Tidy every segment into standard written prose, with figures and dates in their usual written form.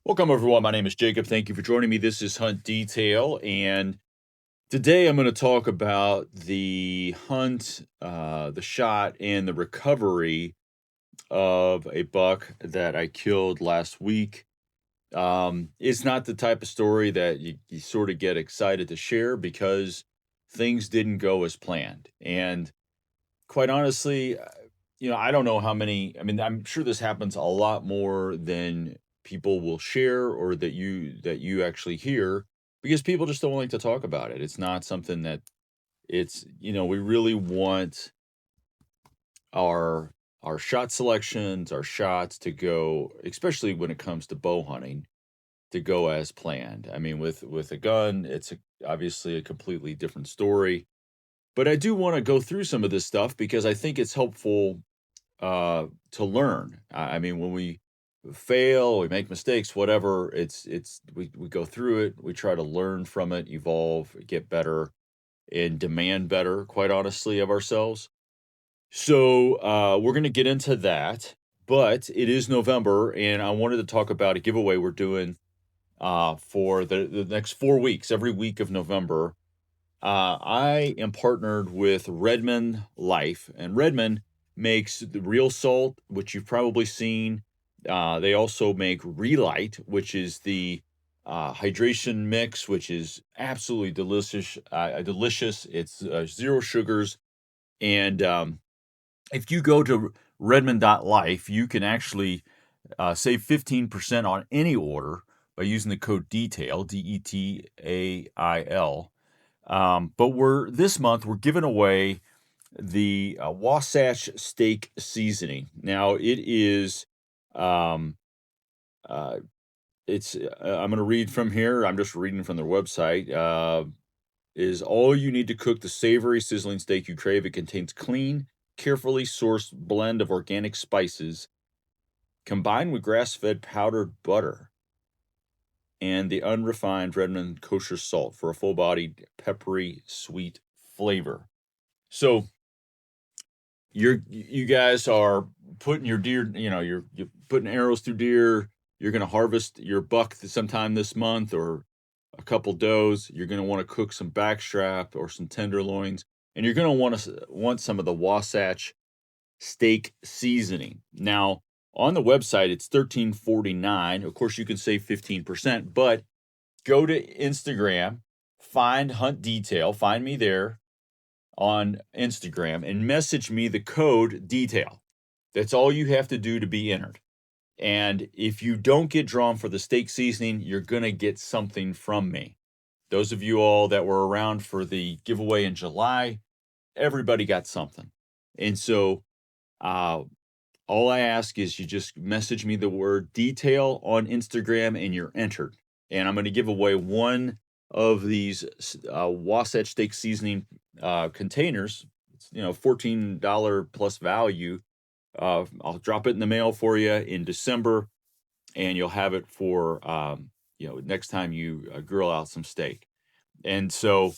Welcome, everyone. My name is Jacob. Thank you for joining me. This is Hunt Detail, and today I'm going to talk about the hunt, the shot, and the recovery of a buck that I killed last week. It's not the type of story that you sort of get excited to share because things didn't go as planned. And quite honestly, I don't know how many. I mean, I'm sure this happens a lot more than people will share or that you actually hear because people just don't like to talk about it. It's not something that we really want our our shot selections, our shots to go, especially when it comes to bow hunting, to go as planned. I mean, with a gun, obviously a completely different story. But I do want to go through some of this stuff because I think it's helpful to learn. I mean, when we fail, we make mistakes, whatever, we go through it, we try to learn from it, evolve, get better, and demand better, quite honestly, of ourselves. So we're going to get into that, but it is November, and I wanted to talk about a giveaway we're doing for the next 4 weeks, every week of November. I am partnered with Redmond Life, and Redmond makes the real salt, which you've probably seen. They also make Relight, which is the hydration mix, which is absolutely delicious. Delicious. It's zero sugars, and if you go to Redmond.life, you can actually save 15% on any order by using the code DETAIL, DETAIL. But this month we're giving away the Wasatch Steak Seasoning. Now it is, um, uh, I'm going to read from here. I'm just reading from their website. Is all you need to cook the savory, sizzling steak you crave. It contains clean, carefully sourced blend of organic spices combined with grass-fed powdered butter and the unrefined Redmond kosher salt for a full-bodied, peppery, sweet flavor. So you guys are putting your deer, you're putting arrows through deer. You're going to harvest your buck sometime this month or a couple does. You're going to want to cook some backstrap or some tenderloins, and you're going to want some of the Wasatch steak seasoning. Now, on the website, it's $13.49. Of course, you can save 15%, but go to Instagram, find Hunt Detail, find me there on Instagram, and message me the code DETAIL. That's all you have to do to be entered. And if you don't get drawn for the steak seasoning, you're going to get something from me. Those of you all that were around for the giveaway in July, everybody got something. And so all I ask is you just message me the word DETAIL on Instagram and you're entered. And I'm going to give away one of these Wasatch Steak Seasoning containers. It's, $14 plus value. I'll drop it in the mail for you in December, and you'll have it for next time you grill out some steak. And so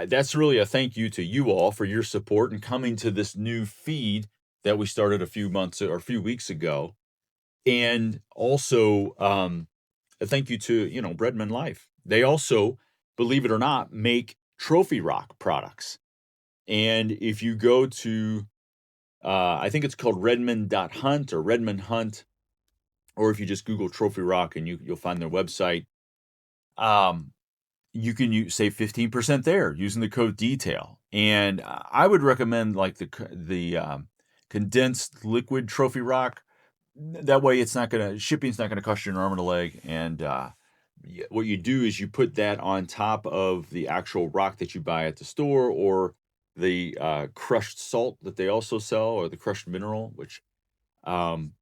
that's really a thank you to you all for your support and coming to this new feed that we started a few weeks ago. And also a thank you to, Redmond Life. They also, believe it or not, make Trophy Rock products. And if you go to, I think it's called Redmond.hunt or Redmond Hunt, or if you just Google Trophy Rock and you'll find their website, you can save 15% there using the code DETAIL. And I would recommend like the condensed liquid Trophy Rock. That way shipping's not gonna cost you an arm and a leg. And what you do is you put that on top of the actual rock that you buy at the store, or the crushed salt that they also sell, or the crushed mineral, which um,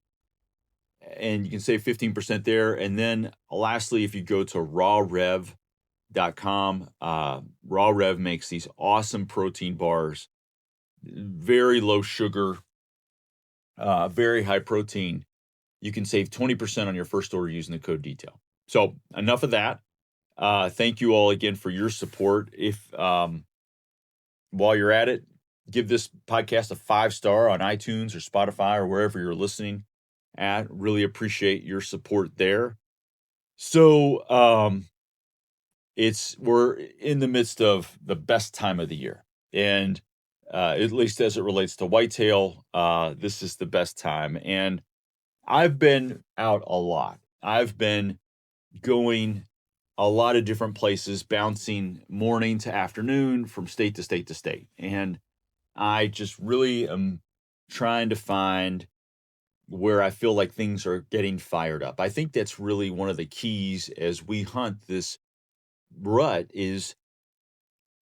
and you can save 15% there. And then lastly, if you go to rawrev.com, Raw Rev makes these awesome protein bars, very low sugar, very high protein. You can save 20% on your first order using the code DETAIL. So enough of that. Thank you all again for your support. If while you're at it, give this podcast a 5-star on iTunes or Spotify or wherever you're listening at. Really appreciate your support there. So, we're in the midst of the best time of the year, and, at least as it relates to whitetail, this is the best time, and I've been out a lot. I've been going a lot of different places, bouncing morning to afternoon from state to state to state, and I just really am trying to find where I feel like things are getting fired up. I think that's really one of the keys as we hunt this rut is,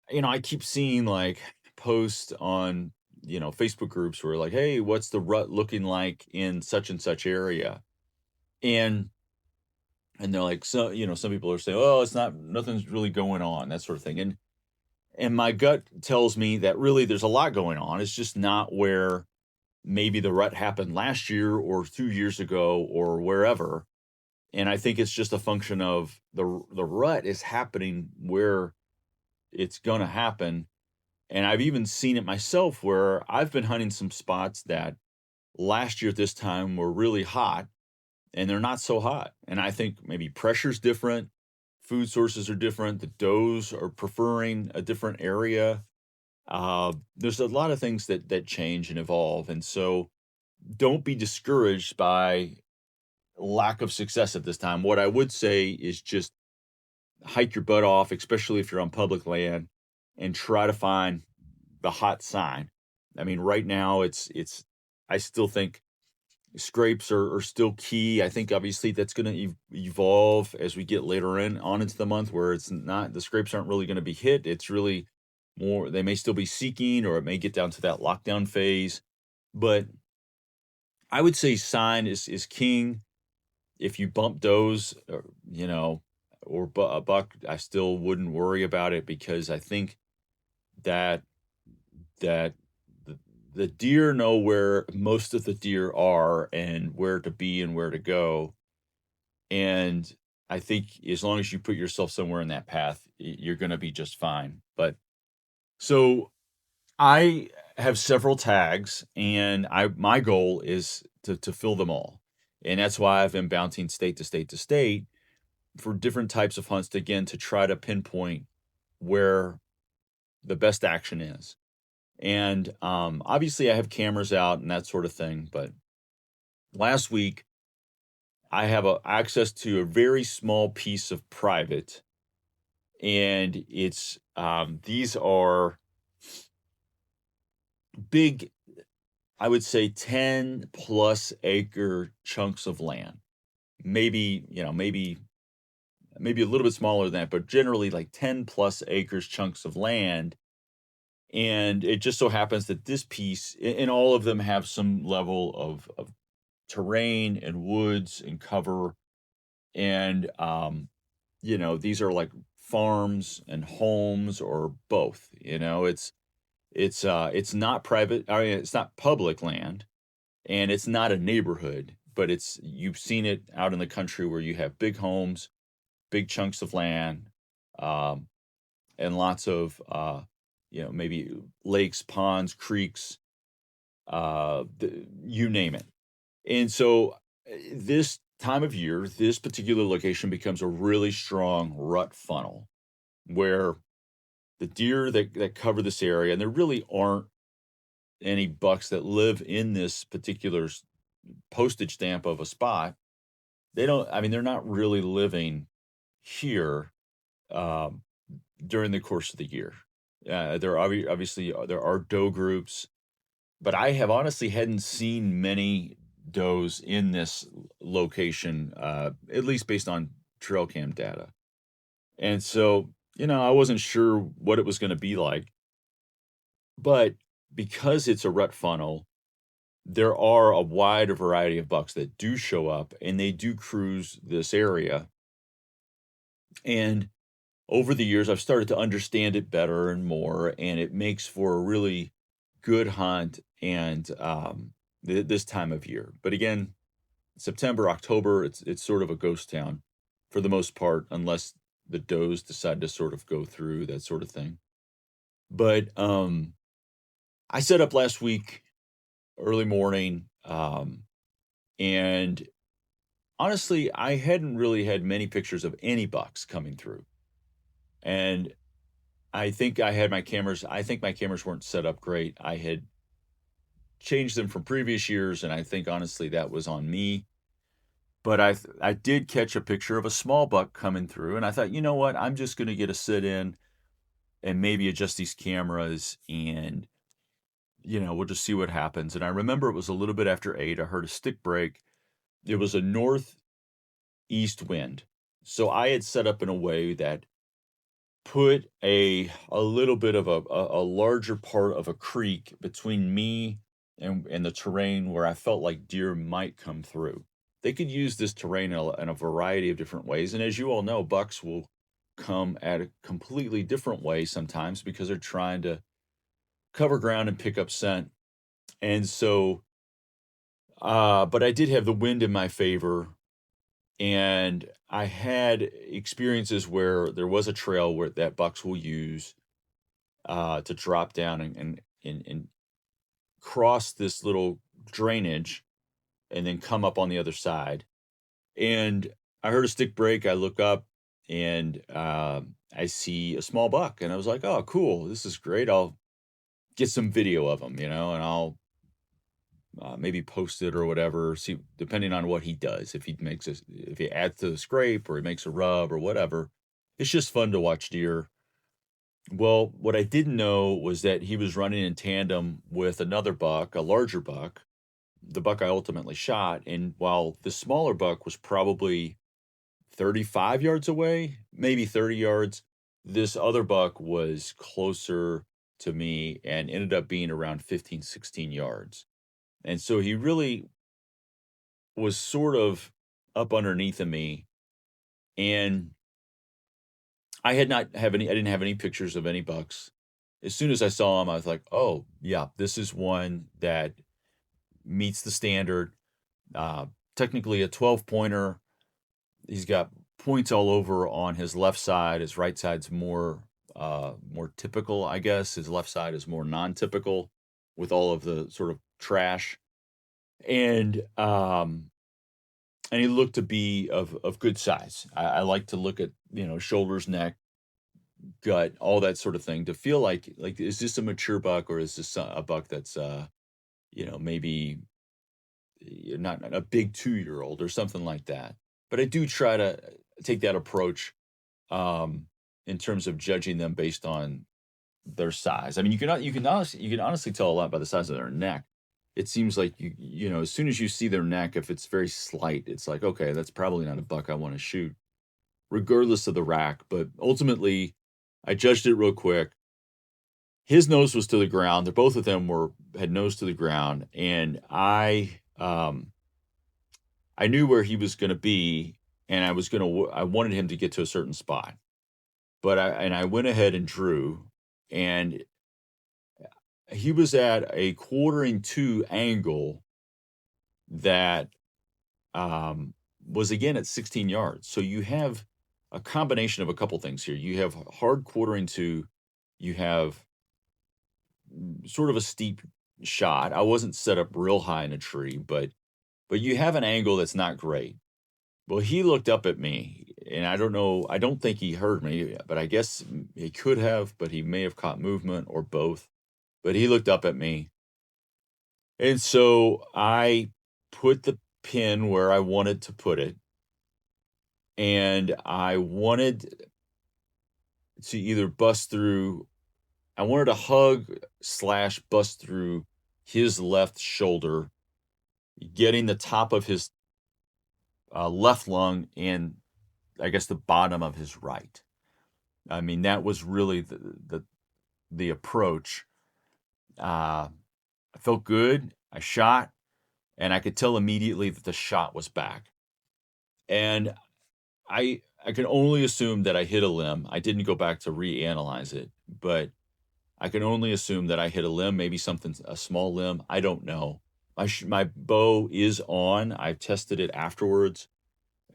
I keep seeing like posts on, Facebook groups where like, hey, what's the rut looking like in such and such area? And they're like, so, some people are saying, oh, it's not, nothing's really going on, that sort of thing. And my gut tells me that really there's a lot going on. It's just not where maybe the rut happened last year or 2 years ago or wherever. And I think it's just a function of the rut is happening where it's going to happen. And I've even seen it myself where I've been hunting some spots that last year at this time were really hot and they're not so hot. And I think maybe pressure's different, food sources are different, the does are preferring a different area. There's a lot of things that change and evolve. And so don't be discouraged by lack of success at this time. What I would say is just hike your butt off, especially if you're on public land, and try to find the hot sign. I mean, right now I still think scrapes are still key. I think obviously that's going to evolve as we get later on into the month where it's not, the scrapes aren't really going to be hit. It's really more, they may still be seeking, or it may get down to that lockdown phase. But I would say sign is king. If you bump does, or a buck, I still wouldn't worry about it because I think that that the, the deer know where most of the deer are and where to be and where to go. And I think as long as you put yourself somewhere in that path, you're going to be just fine. But so I have several tags, and my goal is to fill them all. And that's why I've been bouncing state to state to state for different types of hunts to, again, to try to pinpoint where the best action is. And obviously I have cameras out and that sort of thing, but last week I have access to a very small piece of private, and it's these are big, I would say 10 plus acre chunks of land. Maybe, maybe a little bit smaller than that, but generally like 10 plus acres chunks of land. And it just so happens that this piece, and all of them have some level of terrain and woods and cover. And, these are like farms and homes or both, it's not private. I mean, it's not public land, and it's not a neighborhood, but you've seen it out in the country where you have big homes, big chunks of land, um, and lots of, maybe lakes, ponds, creeks, you name it. And so this time of year, this particular location becomes a really strong rut funnel where the deer that cover this area, and there really aren't any bucks that live in this particular postage stamp of a spot. I mean, they're not really living here um, during the course of the year. There are obviously there are doe groups, but I have honestly hadn't seen many does in this location, at least based on trail cam data. And so, I wasn't sure what it was going to be like, but because it's a rut funnel, there are a wide variety of bucks that do show up and they do cruise this area. And over the years, I've started to understand it better and more, and it makes for a really good hunt and this time of year. But again, September, October, it's sort of a ghost town for the most part, unless the does decide to sort of go through that sort of thing. But I set up last week early morning, and honestly, I hadn't really had many pictures of any bucks coming through. And I think my cameras weren't set up great. I had changed them from previous years, and I think honestly that was on me. But I did catch a picture of a small buck coming through, and I thought, you know what, I'm just going to get a sit in and maybe adjust these cameras, and we'll just see what happens. And I remember it was a little bit after 8. I heard a stick break. It was a northeast wind, so I had set up in a way that put a little bit of a larger part of a creek between me and the terrain where I felt like deer might come through. They could use this terrain in a variety of different ways, and as you all know, bucks will come at a completely different way sometimes because they're trying to cover ground and pick up scent. And so, but I did have the wind in my favor, and I had experiences where there was a trail where that bucks will use to drop down and cross this little drainage and then come up on the other side. And I heard a stick break. I look up and I see a small buck, and I was like, "Oh, cool! This is great. I'll get some video of him, and I'll maybe post it or whatever. See, depending on what he does, if he adds to the scrape or he makes a rub or whatever. It's just fun to watch deer. Well, what I didn't know was that he was running in tandem with another buck, a larger buck, the buck I ultimately shot. And while the smaller buck was probably 35 yards away, maybe 30 yards, this other buck was closer to me and ended up being around 15, 16 yards. And so he really was sort of up underneath of me. And I didn't have any pictures of any bucks. As soon as I saw him, I was like, "Oh, yeah, this is one that meets the standard." Uh, Technically a 12 pointer. He's got points all over on his left side. His right side's more typical, I guess. His left side is more non-typical with all of the sort of trash. And he looked to be of good size. I like to look at, shoulders, neck, gut, all that sort of thing to feel like is this a mature buck or is this a buck that's maybe not a big 2-year old or something like that. But I do try to take that approach in terms of judging them based on their size. I mean, you can honestly tell a lot by the size of their neck. It seems like as soon as you see their neck, if it's very slight, it's like, okay, that's probably not a buck I want to shoot, regardless of the rack. But ultimately, I judged it real quick. His nose was to the ground. Both of them had nose to the ground, and I knew where he was going to be, and I wanted him to get to a certain spot, but I went ahead and drew, and he was at a quartering to angle that was again at 16 yards. So you have a combination of a couple things here. You have hard quartering to, you have sort of a steep shot. I wasn't set up real high in a tree, but you have an angle that's not great. Well, he looked up at me, and I don't know, I don't think he heard me, but I guess he could have, but he may have caught movement or both. But he looked up at me. And so I put the pin where I wanted to put it, and I wanted to either I wanted to hug / bust through his left shoulder, getting the top of his left lung and I guess the bottom of his right. I mean, that was really the approach. I felt good. I shot, and I could tell immediately that the shot was back. And I can only assume that I hit a limb. I didn't go back to reanalyze it, but I can only assume that I hit a limb, maybe a small limb. I don't know. My bow is on. I've tested it afterwards.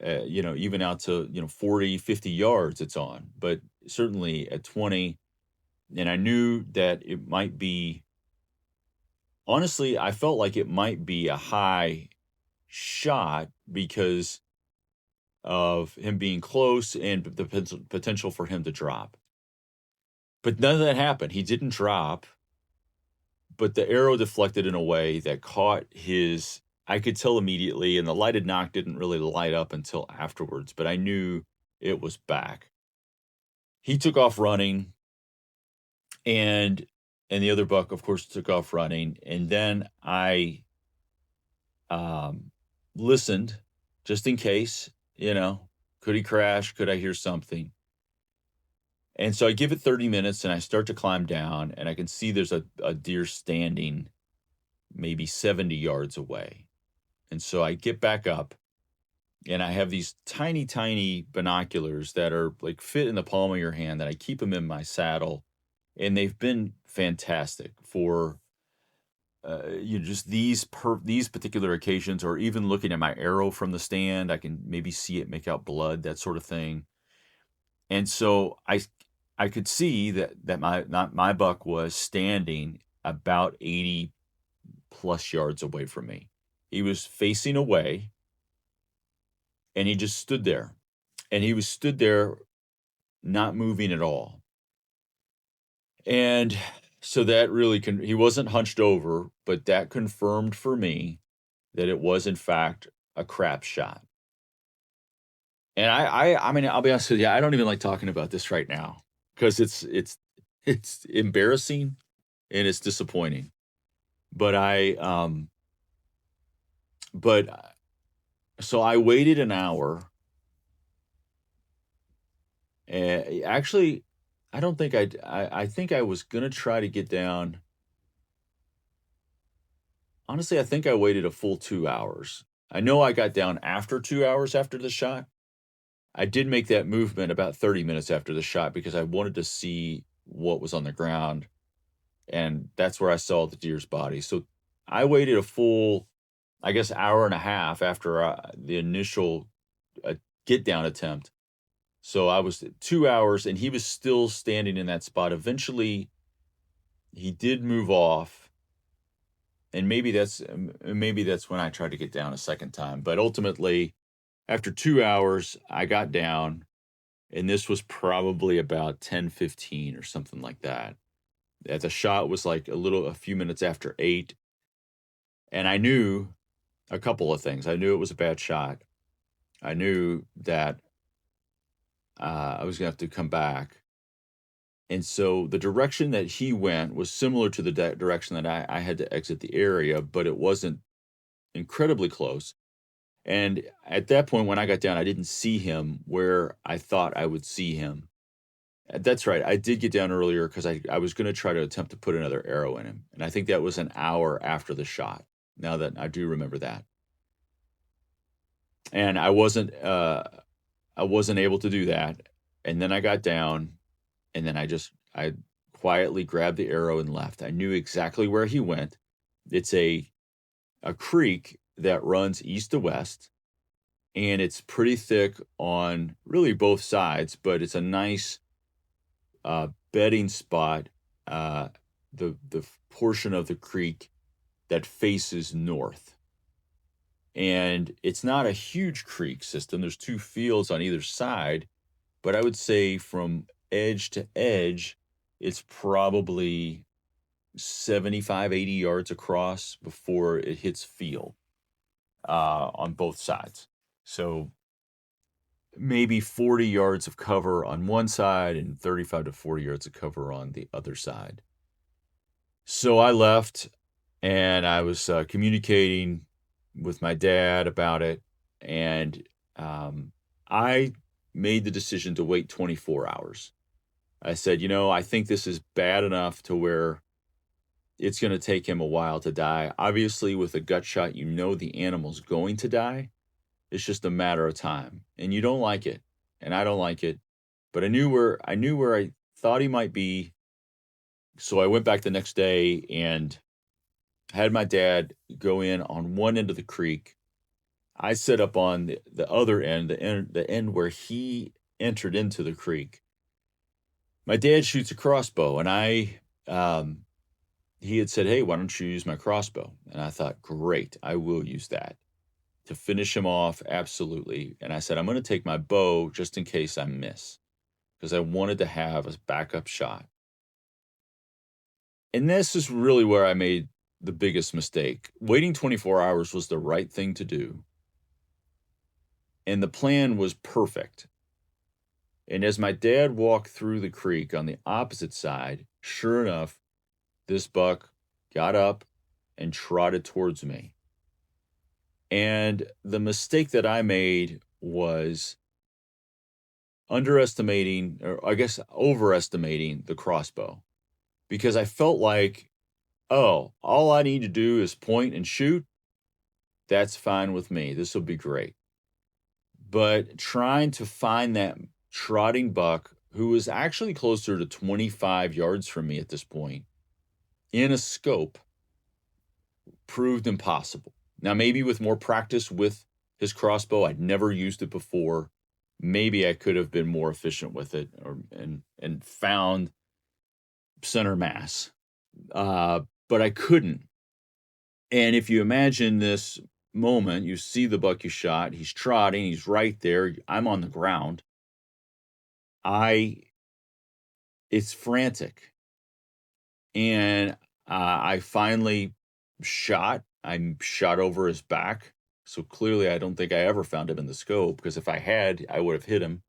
Even out to 40, 50 yards, it's on. But certainly at 20, and I knew that it might be. Honestly, I felt like it might be a high shot because of him being close and the potential for him to drop. But none of that happened. He didn't drop, but the arrow deflected in a way that caught his. I could tell immediately, and the lighted knock didn't really light up until afterwards, but I knew it was back. He took off running, and the other buck, of course, took off running. And then I listened just in case, could he crash? Could I hear something? And so I give it 30 minutes and I start to climb down, and I can see there's a deer standing maybe 70 yards away. And so I get back up, and I have these tiny, tiny binoculars that are like fit in the palm of your hand, that I keep them in my saddle. And they've been fantastic for just these particular occasions, or even looking at my arrow from the stand. I can maybe see it, make out blood, that sort of thing. And so I could see that my buck was standing about 80 plus yards away from me. He was facing away, and he just stood there. And he was stood there, not moving at all. And so that really he wasn't hunched over, but that confirmed for me that it was in fact a crap shot. And I mean, I'll be honest with you, I don't even like talking about this right now, because it's embarrassing and it's disappointing. But so I waited an hour. And actually, I don't think I think I was gonna try to get down. Honestly, I think I waited a full 2 hours. I know I got down after 2 hours after the shot. I did make that movement about 30 minutes after the shot because I wanted to see what was on the ground, and that's where I saw the deer's body. So I waited a full, I guess, hour and a half after the initial get down attempt. So I was 2 hours, and he was still standing in that spot. Eventually, he did move off, and maybe that's when I tried to get down a second time. But ultimately, after 2 hours, I got down, and this was probably about 10:15 or something like that. The shot was like a few minutes after 8, and I knew a couple of things. I knew it was a bad shot. I knew that I was going to have to come back. And so the direction that he went was similar to the direction that I had to exit the area, but it wasn't incredibly close. And at that point, when I got down, I didn't see him where I thought I would see him. That's right. I did get down earlier because I was going to try to attempt to put another arrow in him. And I think that was an hour after the shot, now that I do remember that. And I wasn't able to do that. And then I got down, and then I quietly grabbed the arrow and left. I knew exactly where he went. It's a creek that runs east to west, and it's pretty thick on really both sides, but it's a nice bedding spot, the portion of the creek that faces north. And it's not a huge creek system. There's 2 fields on either side, but I would say from edge to edge, it's probably 75, 80 yards across before it hits field on both sides. So maybe 40 yards of cover on one side and 35 to 40 yards of cover on the other side. So I left, and I was communicating with my dad about it, and I made the decision to wait 24 hours. I said, I think this is bad enough to where it's going to take him a while to die. Obviously, with a gut shot, the animal's going to die. It's just a matter of time, and you don't like it, and I don't like it, but I knew where I thought he might be. So I went back the next day and had my dad go in on one end of the creek. I set up on the other end, the end where he entered into the creek. My dad shoots a crossbow, and he had said, "Hey, why don't you use my crossbow?" And I thought, great, I will use that. to finish him off, absolutely. And I said, I'm going to take my bow just in case I miss, because I wanted to have a backup shot. And this is really where I made the biggest mistake. Waiting 24 hours was the right thing to do. And the plan was perfect. And as my dad walked through the creek on the opposite side, sure enough, this buck got up and trotted towards me. And the mistake that I made was underestimating, or I guess overestimating the crossbow, because I felt like, oh, all I need to do is point and shoot. That's fine with me. This will be great. But trying to find that trotting buck, who was actually closer to 25 yards from me at this point, in a scope, proved impossible. Now, maybe with more practice with his crossbow, I'd never used it before. Maybe I could have been more efficient with it, and found center mass, but I couldn't. And if you imagine this moment, you see the buck you shot, he's trotting, he's right there, I'm on the ground. It's frantic. And I finally I shot over his back. So clearly, I don't think I ever found him in the scope, because if I had, I would have hit him.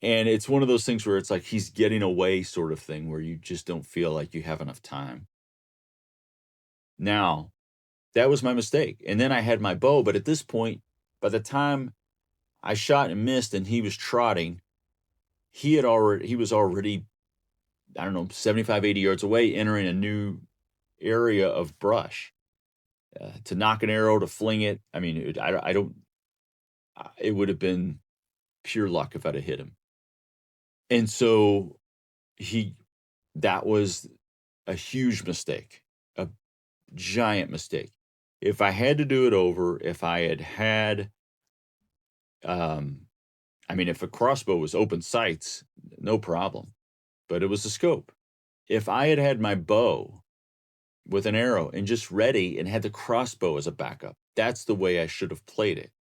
And it's one of those things where it's like he's getting away sort of thing, where you just don't feel like you have enough time. Now, that was my mistake. And then I had my bow, but at this point, by the time I shot and missed and he was trotting, he was already, I don't know, 75, 80 yards away, entering a new area of brush. To knock an arrow, to fling it, I mean, it would have been pure luck if I'd have hit him. And so that was a huge mistake, a giant mistake. If I had to do it over, if I had, if a crossbow was open sights, no problem, but it was a scope. If I had had my bow with an arrow and just ready and had the crossbow as a backup, that's the way I should have played it.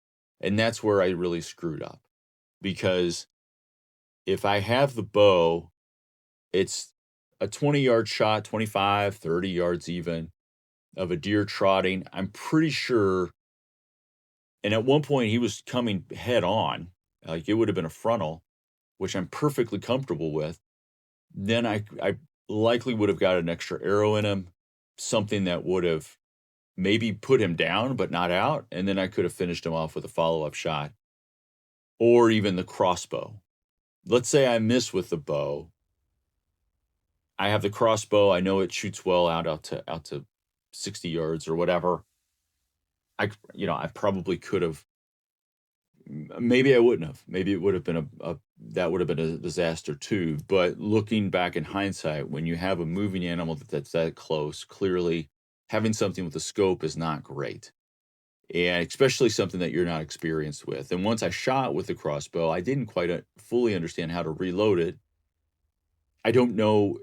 And that's where I really screwed up, because if I have the bow, it's a 20-yard shot, 25, 30 yards even, of a deer trotting. I'm pretty sure. And at one point he was coming head on, like it would have been a frontal, which I'm perfectly comfortable with. Then I likely would have got an extra arrow in him, something that would have maybe put him down, but not out. And then I could have finished him off with a follow-up shot, or even the crossbow. Let's say I miss with the bow. I have the crossbow. I know it shoots well out to 60 yards or whatever. I probably could have. Maybe I wouldn't have. Maybe it would have been that would have been a disaster too. But looking back in hindsight, when you have a moving animal that's that close, clearly having something with a scope is not great. And especially something that you're not experienced with. And once I shot with the crossbow, I didn't quite fully understand how to reload it. I don't know.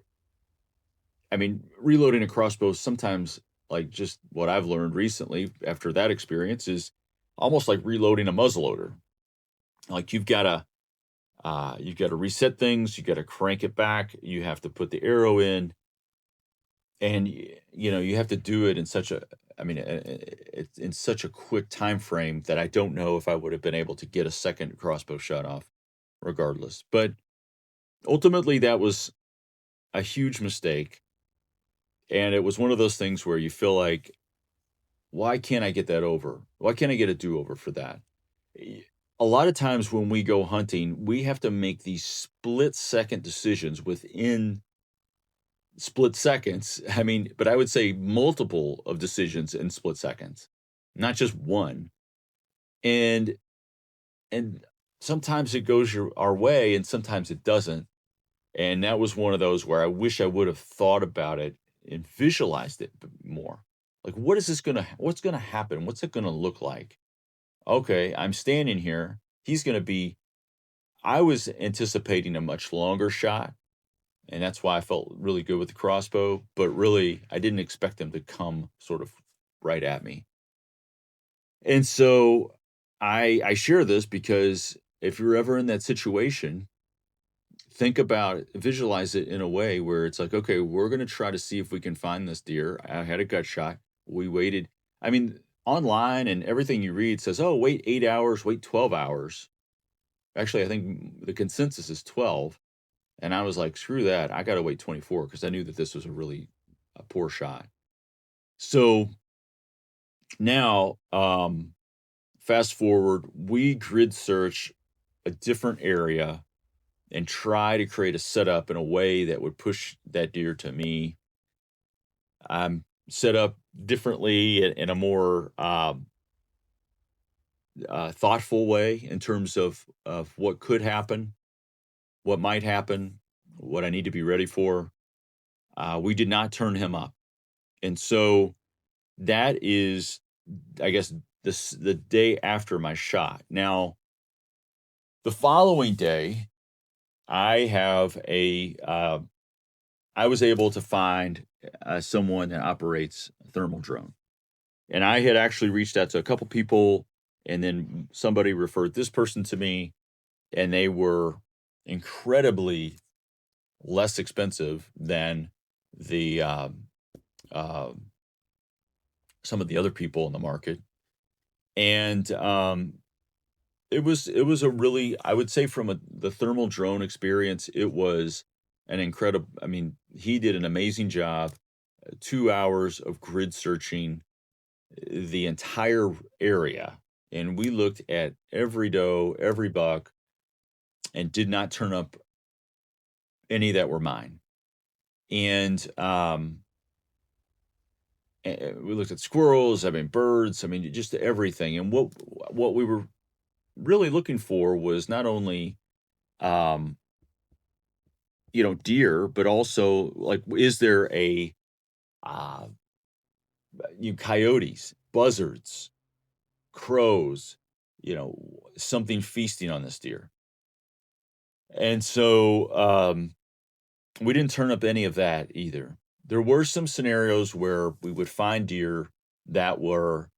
I mean, reloading a crossbow sometimes, like just what I've learned recently after that experience, is almost like reloading a muzzleloader. Like you've got to reset things, you got to crank it back, you have to put the arrow in, and you have to do it in such a, it's in such a quick time frame that I don't know if I would have been able to get a second crossbow shot off regardless. But ultimately that was a huge mistake. And it was one of those things where you feel like, why can't I get that over? Why can't I get a do-over for that? A lot of times when we go hunting, we have to make these split-second decisions within split seconds. But I would say multiple of decisions in split seconds, not just one. And sometimes it goes our way and sometimes it doesn't. And that was one of those where I wish I would have thought about it and visualized it more. Like, what's going to happen? What's it going to look like? Okay, I'm standing here. I was anticipating a much longer shot, and that's why I felt really good with the crossbow, but really I didn't expect them to come sort of right at me. And so I share this because if you're ever in that situation, think about it, visualize it in a way where it's like, okay, we're going to try to see if we can find this deer. I had a gut shot. We waited. I mean, online and everything you read says, oh, wait 8 hours, wait 12 hours. Actually, I think the consensus is 12. And I was like, screw that. I got to wait 24 because I knew that this was a poor shot. So now, fast forward, we grid search a different area and try to create a setup in a way that would push that deer to me. I'm set up differently in a more thoughtful way in terms of what could happen, what might happen, what I need to be ready for. We did not turn him up, and so that is, I guess, the day after my shot. Now, the following day, I have I was able to find someone that operates a thermal drone. And I had actually reached out to a couple people, and then somebody referred this person to me, and they were incredibly less expensive than the uh, some of the other people in the market. And it was a really, I would say, from the thermal drone experience, it was an incredible. I mean, he did an amazing job. 2 hours of grid searching the entire area, and we looked at every doe, every buck, and did not turn up any that were mine. And we looked at squirrels, I mean birds, I mean just everything. And what we were really looking for was not only um deer, but also like, is there a uh coyotes, buzzards, crows, something feasting on this deer. And so we didn't turn up any of that either. There were some scenarios where we would find deer that were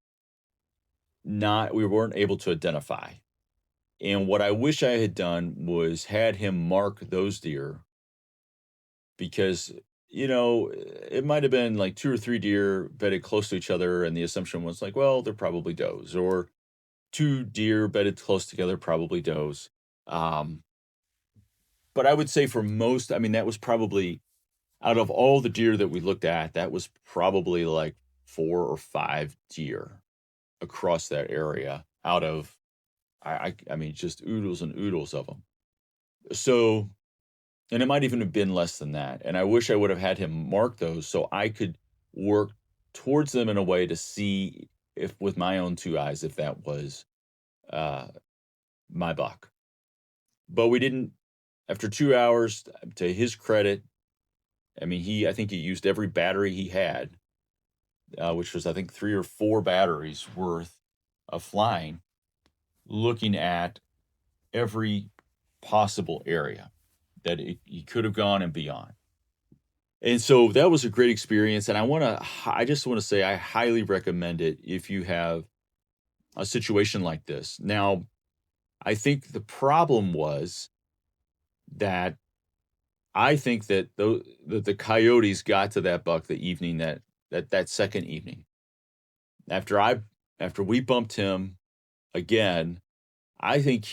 not, we weren't able to identify. And what I wish I had done was had him mark those deer, because, it might have been like two or three deer bedded close to each other. And the assumption was like, well, they're probably does, or two deer bedded close together, probably does. Um, but I would say for most, I mean, that was probably, out of all the deer that we looked at, that was probably like 4 or 5 deer across that area out of, I mean, just oodles and oodles of them. So, and it might even have been less than that. And I wish I would have had him mark those so I could work towards them in a way to see if, with my own two eyes, if that was uh, my buck. But we didn't. After 2 hours, to his credit, I mean, I think he used every battery he had, which was, I think, 3 or 4 batteries worth of flying, looking at every possible area that he could have gone and beyond. And so that was a great experience. And I just want to say I highly recommend it if you have a situation like this. Now, I think the problem was that I think that the coyotes got to that buck the evening that second evening. After after we bumped him again, I think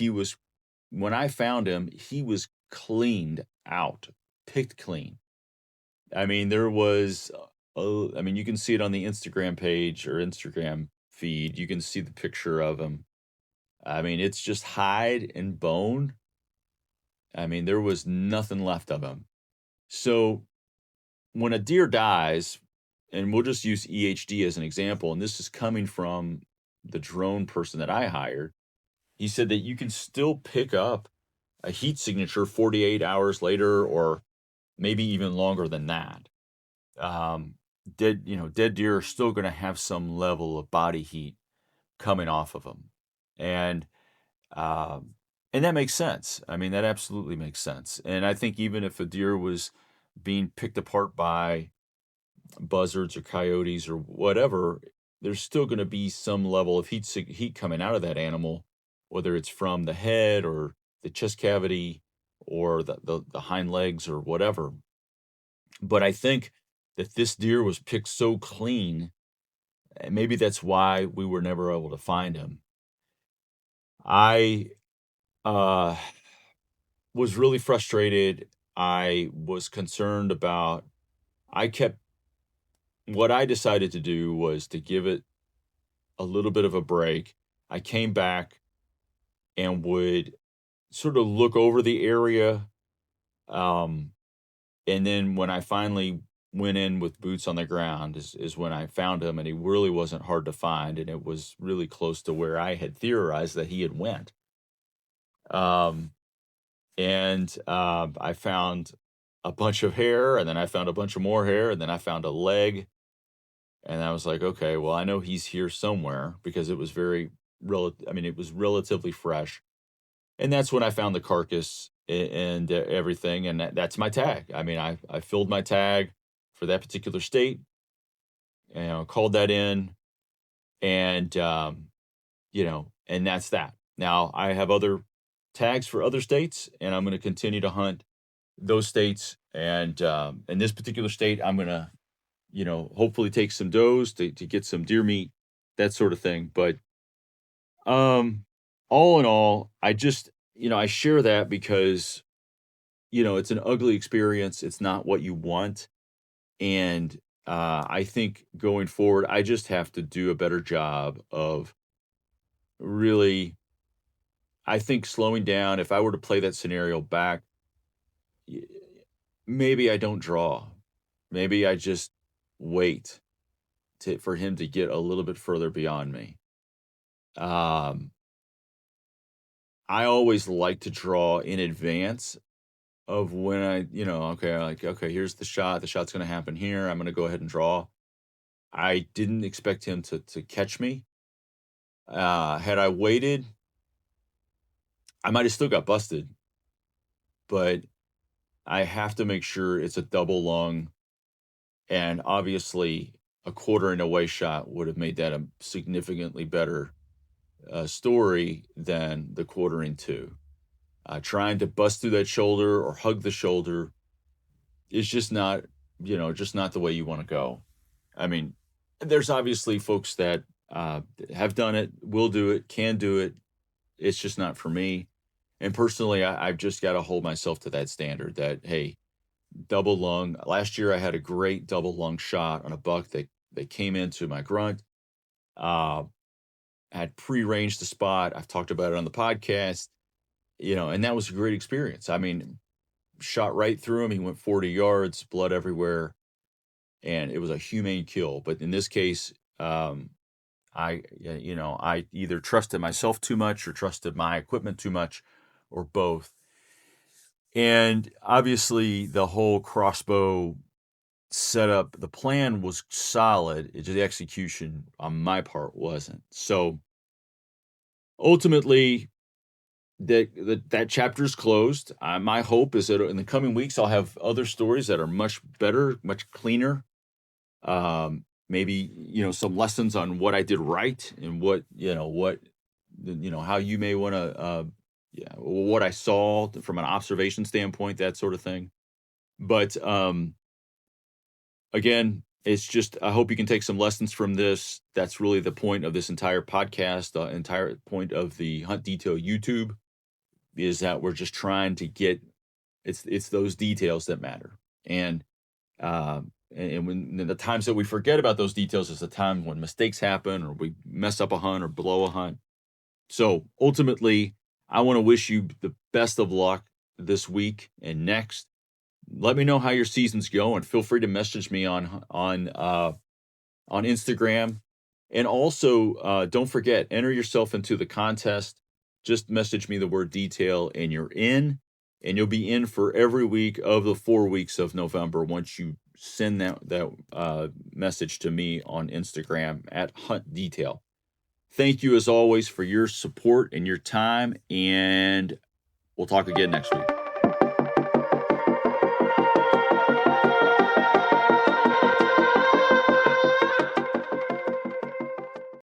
when I found him, he was cleaned out, picked clean. I mean, there was, I mean, you can see it on the Instagram page or Instagram feed. You can see the picture of him. I mean, it's just hide and bone. I mean, there was nothing left of him. So when a deer dies, and we'll just use EHD as an example, and this is coming from the drone person that I hired, he said that you can still pick up a heat signature 48 hours later, or maybe even longer than that. Um, dead deer are still going to have some level of body heat coming off of them. And, um, and that makes sense. I mean, that absolutely makes sense. And I think even if a deer was being picked apart by buzzards or coyotes or whatever, there's still going to be some level of heat coming out of that animal, whether it's from the head or the chest cavity or the hind legs or whatever. But I think that this deer was picked so clean, and maybe that's why we were never able to find him. I uh, was really frustrated. I was concerned about, I kept, what I decided to do was to give it a little bit of a break. I came back and would sort of look over the area. Um, and then when I finally went in with boots on the ground is when I found him, and he really wasn't hard to find, and it was really close to where I had theorized that he had went. Um, and I found a bunch of hair, and then I found a bunch of more hair, and then I found a leg, and I was like, okay, well, I know he's here somewhere because it was it was relatively fresh. And that's when I found the carcass and everything, and that's my tag. I mean, I filled my tag for that particular state, and called that in, and and that's that. Now I have other tags for other states, and I'm going to continue to hunt those states. And in this particular state, I'm going to, hopefully take some does to get some deer meat, that sort of thing. But um, all in all, I share that because, it's an ugly experience. It's not what you want. And I think going forward, I just have to do a better job of really, I think, slowing down. If I were to play that scenario back, y- maybe I don't draw. Maybe I just wait for him to get a little bit further beyond me. Um, I always like to draw in advance of when okay, like, okay, here's the shot. The shot's going to happen here. I'm going to go ahead and draw. I didn't expect him to catch me. Had I waited, I might have still got busted, but I have to make sure it's a double lung. And obviously, a quartering away shot would have made that a significantly better story than the quartering two. Trying to bust through that shoulder or hug the shoulder is just not the way you want to go. I mean, there's obviously folks that have done it, will do it, can do it. It's just not for me. And personally, I've just got to hold myself to that standard that, hey, double lung. Last year, I had a great double lung shot on a buck that came into my grunt. Uh, had pre-ranged the spot. I've talked about it on the podcast, and that was a great experience. I mean, shot right through him. He went 40 yards, blood everywhere, and it was a humane kill. But in this case, I either trusted myself too much or trusted my equipment too much, or both. And obviously, the whole crossbow setup, the plan was solid. It's just the execution on my part wasn't. So ultimately, that chapter is closed. My hope is that in the coming weeks, I'll have other stories that are much better, much cleaner. Maybe some lessons on what I did right and how you may want to what I saw from an observation standpoint, that sort of thing. But again, it's just, I hope you can take some lessons from this. That's really the point of this entire podcast, the entire point of the Hunt Detail YouTube, is that we're just trying to get, it's those details that matter. And when the times that we forget about those details is the time when mistakes happen or we mess up a hunt or blow a hunt. So ultimately, I want to wish you the best of luck this week and next. Let me know how your season's going. Feel free to message me on Instagram, and also don't forget, enter yourself into the contest. Just message me the word detail, and you're in, and you'll be in for every week of the 4 weeks of November once you send that message to me on Instagram at Hunt Detail. Thank you as always for your support and your time, and we'll talk again next week.